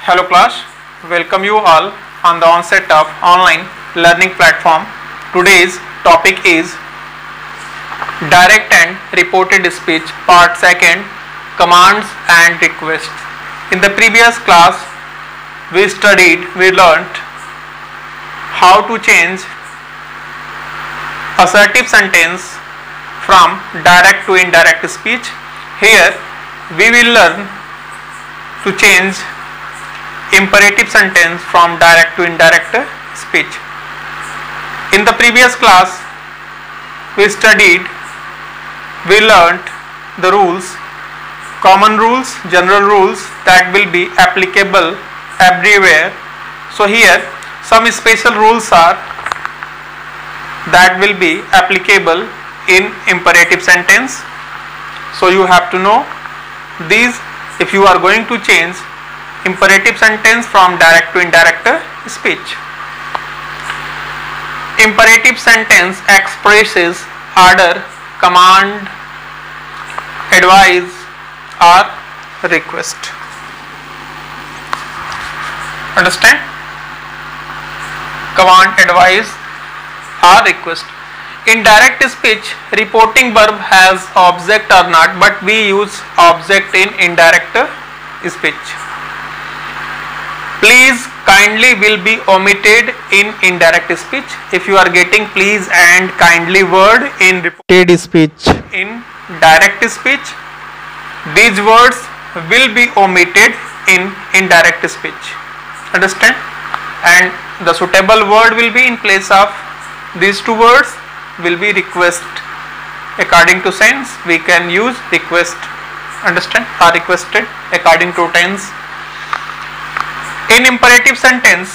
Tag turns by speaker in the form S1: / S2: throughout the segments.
S1: Hello class, welcome you all on the onset of online learning platform. Today's topic is direct and reported speech part 2, commands and requests. In the previous class we learnt how to change assertive sentence from direct to indirect speech. Here we will learn to change imperative sentence from direct to indirect speech. In the previous class we learnt the rules, common rules, general rules that will be applicable everywhere. So here some special rules are that will be applicable in imperative sentence. So you have to know these if you are going to change imperative sentence from direct to indirect speech. Imperative sentence expresses order, command, advice or request. Understand? Command, advice or request. In direct speech, reporting verb has object or not, but we use object in indirect speech. Please, kindly will be omitted in indirect speech. If you are getting please and kindly word in reported speech, in direct speech, these words will be omitted in indirect speech. Understand? And the suitable word will be in place of these two words will be request. According to sense we can use request. Understand? Or requested according to tense. In imperative sentence,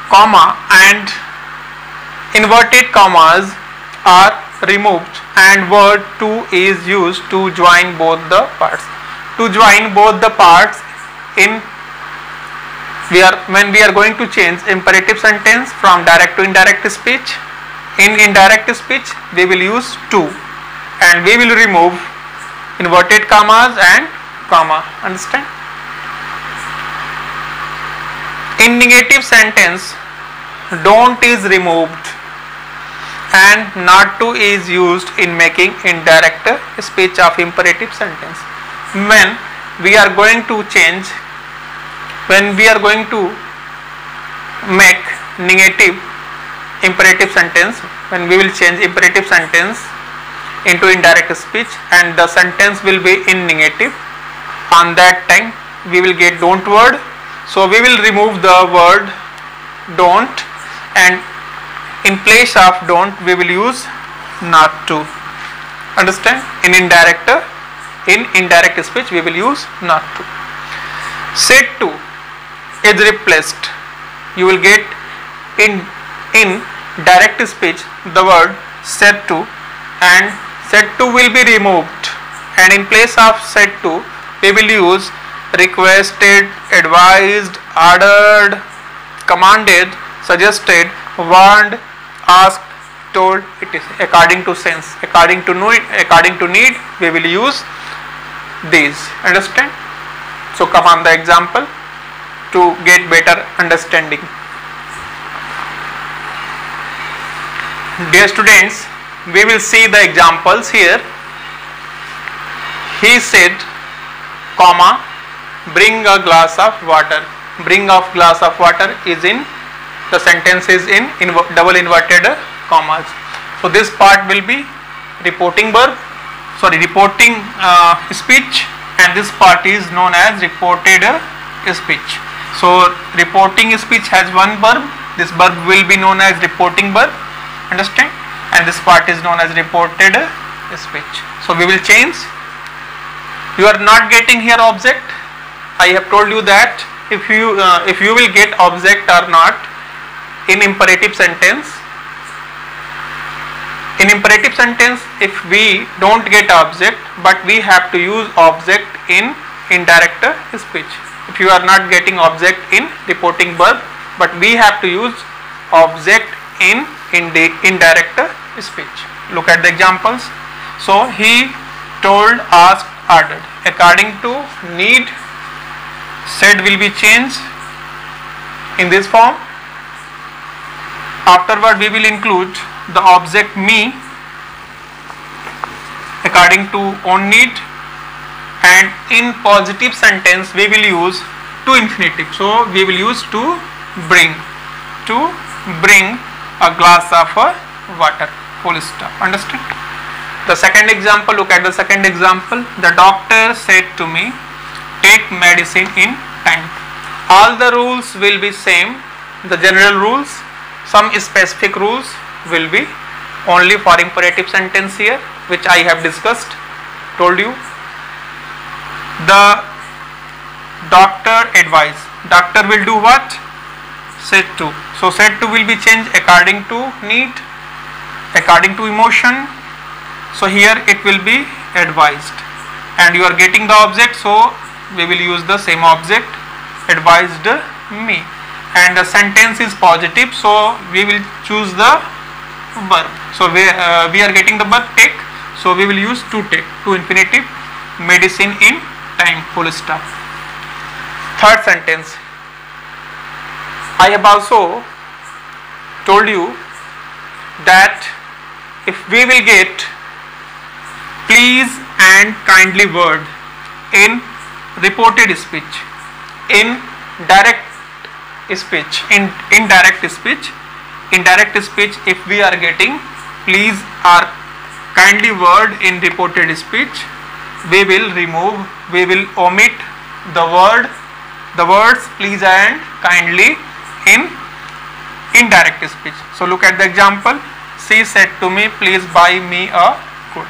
S1: comma and inverted commas are removed and word to is used to join both the parts. To join both the parts in when we are going to change imperative sentence from direct to indirect speech. In indirect speech we will use to and we will remove inverted commas and comma. Understand? In negative sentence, don't is removed and not to is used in making indirect speech of imperative sentence. When we are going to make negative imperative sentence, when we will change imperative sentence into indirect speech and the sentence will be in negative, on that time we will get don't word. So we will remove the word don't and in place of don't we will use not to. Understand? In indirect speech we will use not to. Said to is replaced. You will get in direct speech the word said to and said to will be removed and in place of said to we will use requested, advised, ordered, commanded, suggested, warned, asked, told. It is according to sense, according to need we will use these. Understand? So come on the example to get better understanding. Dear students, we will see the examples here. He said, comma, bring a glass of water. Bring a glass of water is in the sentence is in double inverted commas. So this part will be reporting speech and this part is known as reported speech. So reporting speech has one verb. This verb will be known as reporting verb. Understand? And this part is known as reported speech. So we will change. You are not getting here object. I have told you that if you will get object or not in imperative sentence. In imperative sentence, if we don't get object, but we have to use object in indirect speech. If you are not getting object in reporting verb, but we have to use object in indirect speech. Look at the examples. So he told, asked, ordered. According to need, said will be changed in this form. Afterward we will include the object me according to on need, and in positive sentence we will use to infinitive. So we will use to bring a glass of water, full stop. Understand? The second example, look at the second example. The doctor said to me, take medicine in time. All the rules will be same, the general rules. Some specific rules will be only for imperative sentence here, which I have discussed, told you. The doctor advice. Doctor will do what? Said to. So said to will be changed according to need, according to emotion. So here it will be advised, and you are getting the object, so we will use the same object, advised me, and the sentence is positive, so we will choose the verb. So we are getting the verb take, so we will use to take, to infinitive, medicine in time, full stop. Third sentence, I have also told you that if we will get please and kindly word in reported speech, in direct speech, in indirect speech, if we are getting please or kindly word in reported speech, we will omit the words please and kindly in indirect speech. So look at the example. She said to me, please buy me a coat.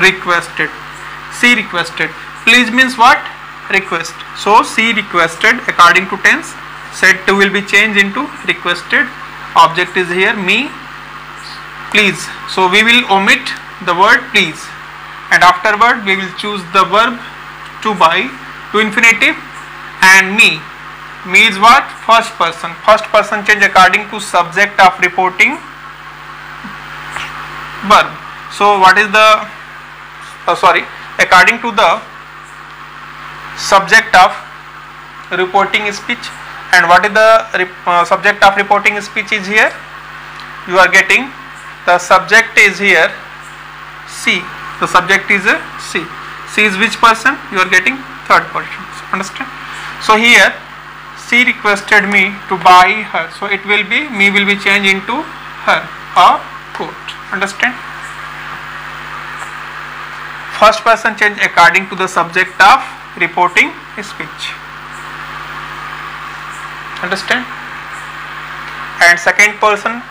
S1: Requested. She requested. Please means what? Request. So she requested according to tense. Said to will be changed into requested. Object is here me. Please. So we will omit the word please, and afterward we will choose the verb to buy, to infinitive, and me. Me is what? First person. First person change according to subject of reporting verb. So what is the according to the subject of reporting speech. And what is the subject of reporting speech is here? You are getting the subject is here C. The subject is a C. C is which person? You are getting third person. Understand? So here she requested me to buy her. So it will be, me will be changed into her, a coat. Understand? First person change according to the subject of reporting speech. Understand? And second person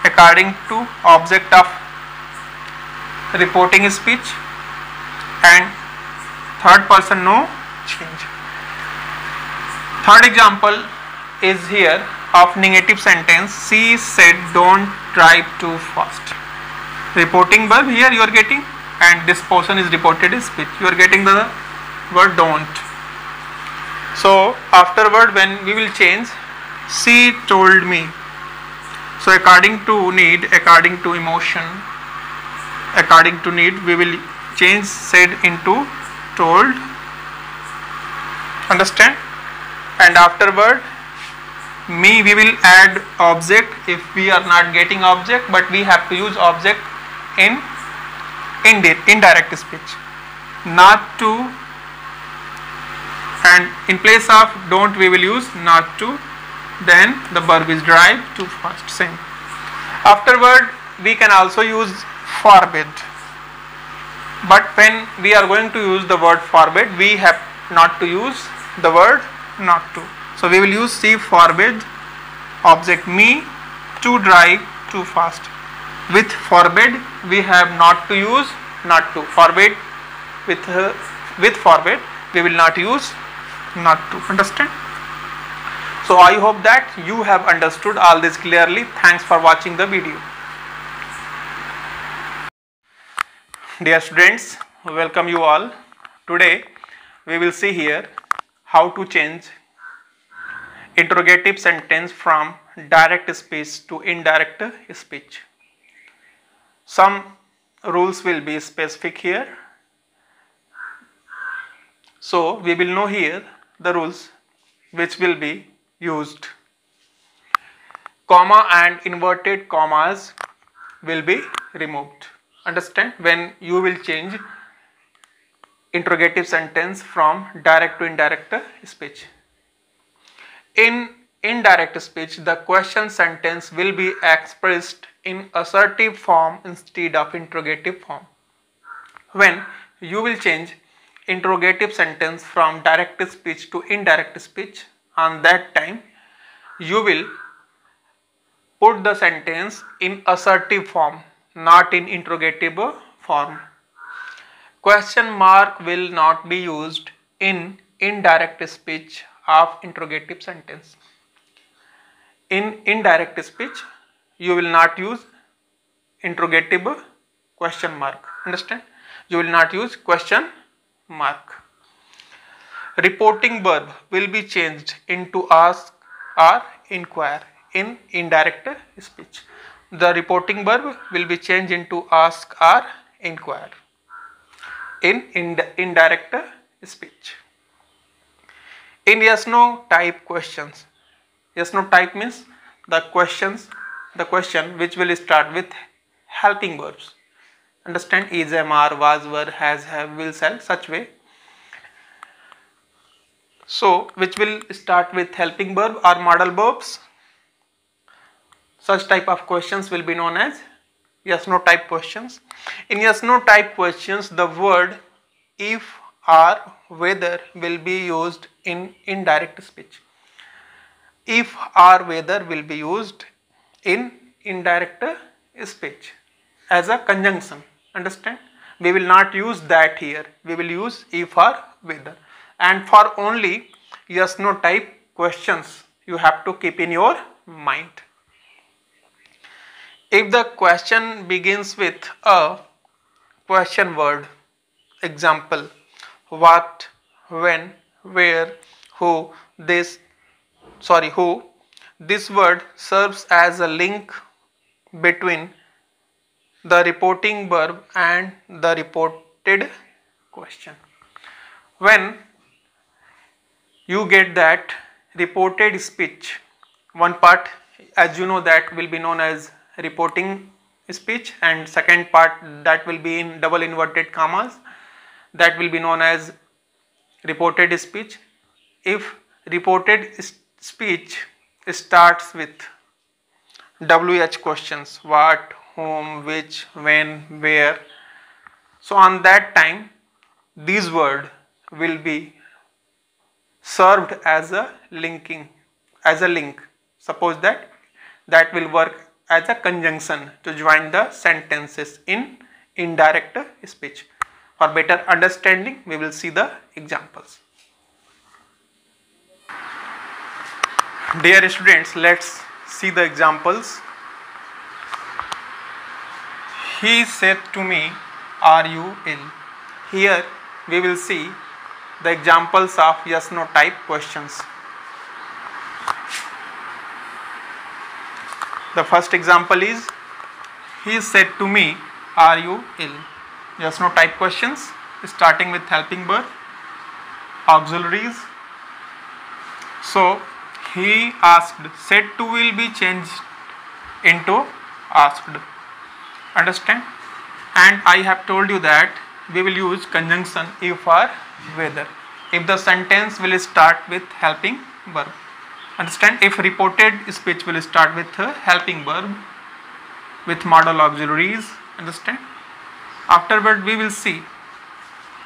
S1: according to object of reporting speech, and third person no change. Third example is here of negative sentence. She said don't drive too fast. Reporting verb here you are getting, and this person is reported speech. You are getting the word don't. So afterward when we will change, she told me. So according to need, according to emotion, according to need, we will change said into told. Understand? And afterward me we will add object if we are not getting object, but we have to use object in indirect speech. Not to, and in place of don't we will use not to, then the verb is drive too fast, same. Afterward we can also use forbid, but when we are going to use the word forbid, we have not to use the word not to. So we will use she forbid object me to drive too fast. With forbid we have not to use not to. Forbid with forbid we will not use not to. Understand? So I hope that you have understood all this clearly. Thanks for watching the video. Dear students, welcome you all. Today we will see here how to change interrogative sentence from direct speech to indirect speech. Some rules will be specific here. So we will know here the rules which will be used comma and inverted commas will be removed. Understand? When you will change interrogative sentence from direct to indirect speech. In indirect speech, the question sentence will be expressed in assertive form instead of interrogative form. When you will change interrogative sentence from direct speech to indirect speech, on that time you will put the sentence in assertive form, not in interrogative form. Question mark will not be used in indirect speech of interrogative sentence. In indirect speech, you will not use interrogative question mark. Understand? You will not use question mark. Reporting verb will be changed into ask or inquire in indirect speech. The reporting verb will be changed into ask or inquire in indirect speech. In yes no type questions, yes no type means the question which will start with helping verbs. Understand? Is, am, are, was, were, has, have, will, shall, such way. So which will start with helping verb or modal verbs. Such type of questions will be known as yes no type questions. In yes no type questions, the word if or whether will be used in indirect speech. If or whether will be used in indirect speech as a conjunction. Understand? We will not use that here. We will use if or whether. And for only yes no type questions, you have to keep in your mind. If the question begins with a question word, example, what, when, where, who, this word serves as a link between the reporting verb and the reported question. When you get that reported speech, one part, as you know, that will be known as reporting speech, and second part that will be in double inverted commas, that will be known as reported speech. If reported speech starts with WH questions, what, whom, which, when, where, so on that time these words will be served as a link. Suppose that will work as a conjunction to join the sentences in indirect speech. For better understanding, we will see the examples. Dear students, let's see the examples. He said to me, are you ill? Here we will see the examples of yes no type questions. The first example is, he said to me, are you ill? Yes no type questions starting with helping verb, auxiliaries. So he asked, said to will be changed into asked. Understand? And I have told you that we will use conjunction if or whether if the sentence will start with helping verb. Understand? If reported speech will start with helping verb with modal auxiliaries. Understand? Afterward we will see,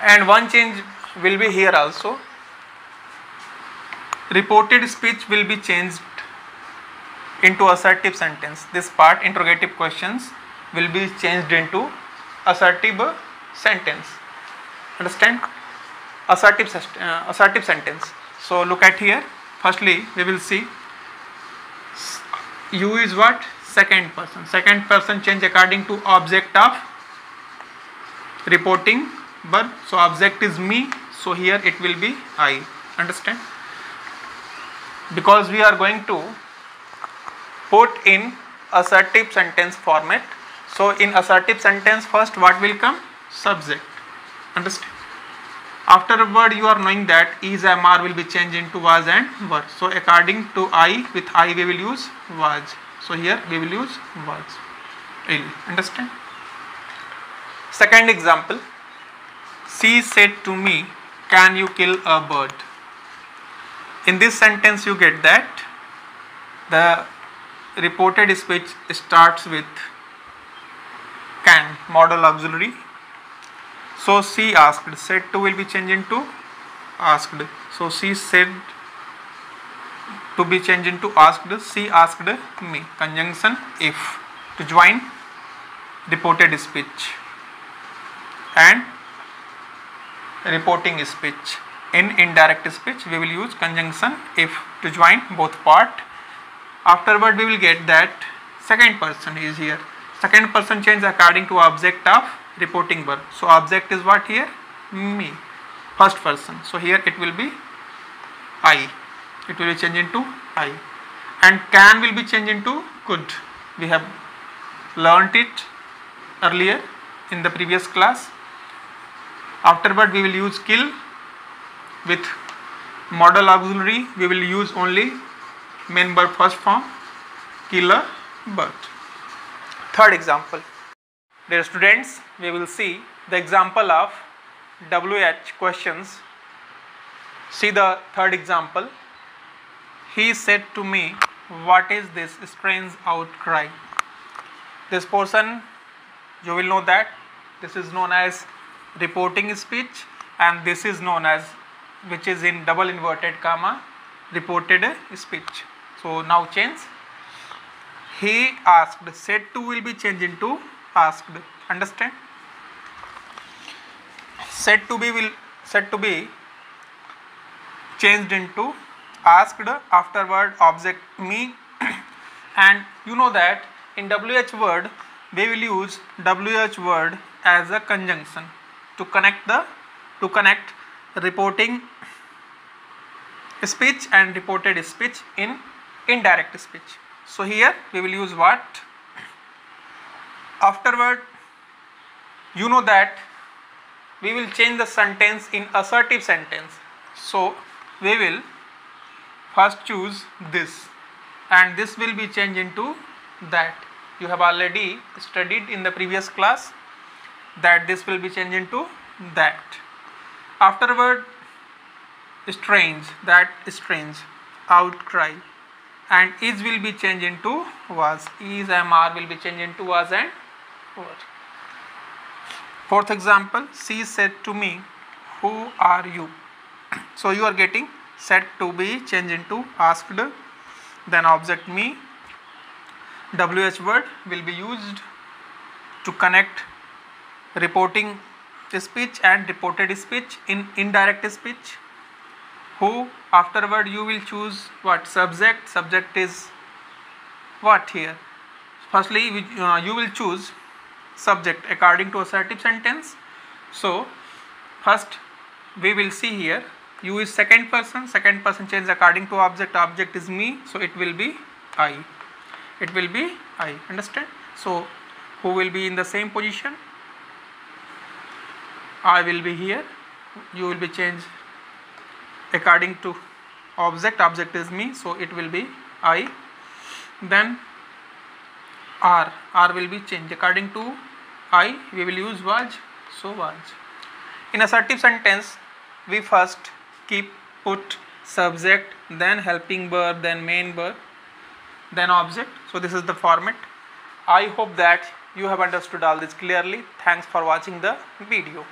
S1: and one change will be here also. Reported speech will be changed into assertive sentence. This part, interrogative questions, will be changed into assertive sentence. Understand? Assertive sentence. So look at here. Firstly, we will see you is what? Second person. Second person change according to object of reporting verb. So object is me. So here it will be I. Understand? Because we are going to put in assertive sentence format. So in assertive sentence, first what will come? Subject. Understand? Afterward you are knowing that is, am, are will be changed into was and were. So according to I, with I we will use was. So here we will use was. Understand? Second example. She said to me, can you kill a bird? In this sentence you get that the reported speech starts with can, modal auxiliary. So she asked, said to will be changed into asked. So she said to be changed into asked. She asked me. Conjunction if to join reported speech and reporting speech. In indirect speech we will use conjunction if to join both part. Afterward we will get that second person is here. Second person change according to object of reporting verb. So object is what here? Me. First person. So here it will be I. It will be changed into I. And can will be changed into could. We have learnt it earlier in the previous class. Afterward we will use kill. With modal auxiliary we will use only main verb first form, kill a bird. Third example. Dear students, we will see the example of WH questions. See the third example. He said to me, what is this strange outcry? This portion you will know that this is known as reporting speech and this is known as, which is in double inverted comma, reported speech. So now change. He asked, said to will be changed into asked. Understand? Said to be changed into asked. Afterward object me. And you know that in WH word we will use WH word as a conjunction to connect reporting speech and reported speech in indirect speech. So here we will use what? Afterward you know that we will change the sentence in assertive sentence. So we will first choose this and this will be changed into that. You have already studied in the previous class that this will be changed into that. Afterward strange, that strange, outcry, and is will be changed into was. Is and are will be changed into was and were. Fourth example. She said to me, who are you? So you are getting said to be changed into asked, then object me. WH word will be used to connect reporting speech and reported speech in indirect speech. Who, afterward you will choose what? Subject. Subject is what here? Firstly you will choose subject according to assertive sentence. So first we will see here you is second person change according to object. Object is me, so it will be I. It will be I. Understand? So who will be in the same position? I will be here. You will be changed according to object. Object is me, so it will be I. Then R will be changed according to I. We will use was, so was. In assertive sentence we first put subject, then helping verb, then main verb, then object. So this is the format. I hope that you have understood all this clearly. Thanks for watching the video.